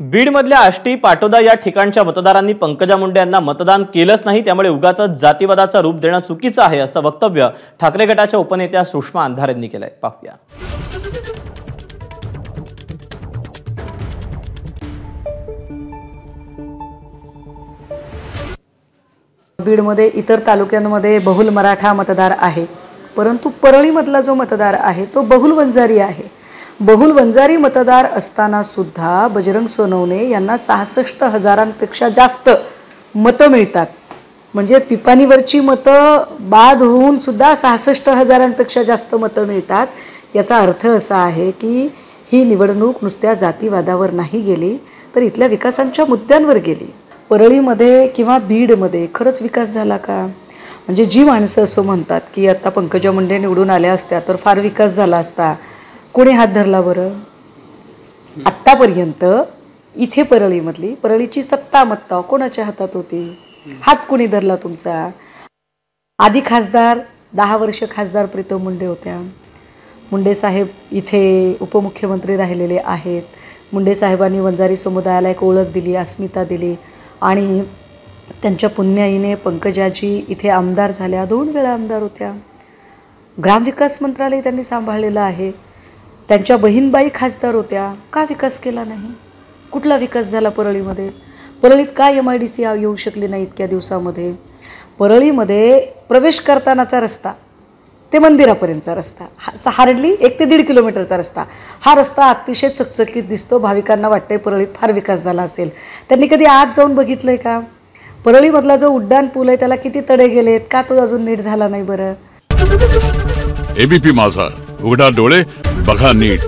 बीडमधल्या आष्टी पाटोदा या ठिकाणच्या मतदारांनी पंकजा मुंडे यांना मतदान केलंच नाही, त्यामुळे उगाच जातीवादाचा रूप देणं चुकीचं आहे असं वक्तव्य ठाकरे गटाच्या उपनेत्या सुषमा अंधारे यांनी केलंय. पाहूया. बीडमध्ये इतर तालुक्यांमध्ये बहुल मराठा मतदार आहे, परंतु परळीमधला जो मतदार आहे तो बहुल वंजारी आहे. बहुल वंजारी मतदार असताना सुद्धा बजरंग सोनवणे यांना 66,000पेक्षा जास्त मतं मिळतात. म्हणजे पिपाणीवरची मतं बाद होऊन सुद्धा 66,000पेक्षा जास्त मतं मिळतात. याचा अर्थ असा आहे की ही निवडणूक नुसत्या जातीवादावर नाही गेली, तर इथल्या विकासांच्या मुद्द्यांवर गेली. परळीमध्ये किंवा बीडमध्ये खरंच विकास झाला का? म्हणजे जी माणसं असं म्हणतात की आता पंकजा मुंडे निवडून आल्या असत्या तर फार विकास झाला असता, कोणी हात धरला बरं? आत्तापर्यंत इथे परळीची सत्ता कोणाच्या हातात होती? हात कोणी धरला तुमचा? आधी खासदार 10 वर्ष खासदार प्रीतम मुंडे होत्या. मुंडे साहेब इथे उपमुख्यमंत्री राहिलेले आहेत. मुंडे साहेबांनी वंजारी समुदायाला एक ओळख दिली, अस्मिता दिली आणि त्यांच्या पुण्याईने पंकजाजी इथे आमदार झाल्या. 2 वेळा आमदार होत्या. ग्रामविकास मंत्रालय त्यांनी सांभाळलेलं आहे. त्यांच्या बहीणबाई खासदार होत्या. का विकास केला नाही? कुठला विकास झाला परळीमध्ये? परळीत का MIDC येऊ शकली नाही इतक्या दिवसामध्ये? परळीमध्ये प्रवेश करतानाचा रस्ता ते मंदिरापर्यंतचा रस्ता, हार्डली 1 ते 1.5 किलोमीटरचा रस्ता, हा रस्ता अतिशय चकचकीत दिसतो. भाविकांना वाटते परळीत फार विकास झाला असेल. त्यांनी कधी आत जाऊन बघितलं आहे का? परळीमधला जो उड्डाण पूल आहे त्याला किती तडे गेलेत, का तो अजून नीट झाला नाही बरं? ABP माझा, उघडा डोळे बघा नीट.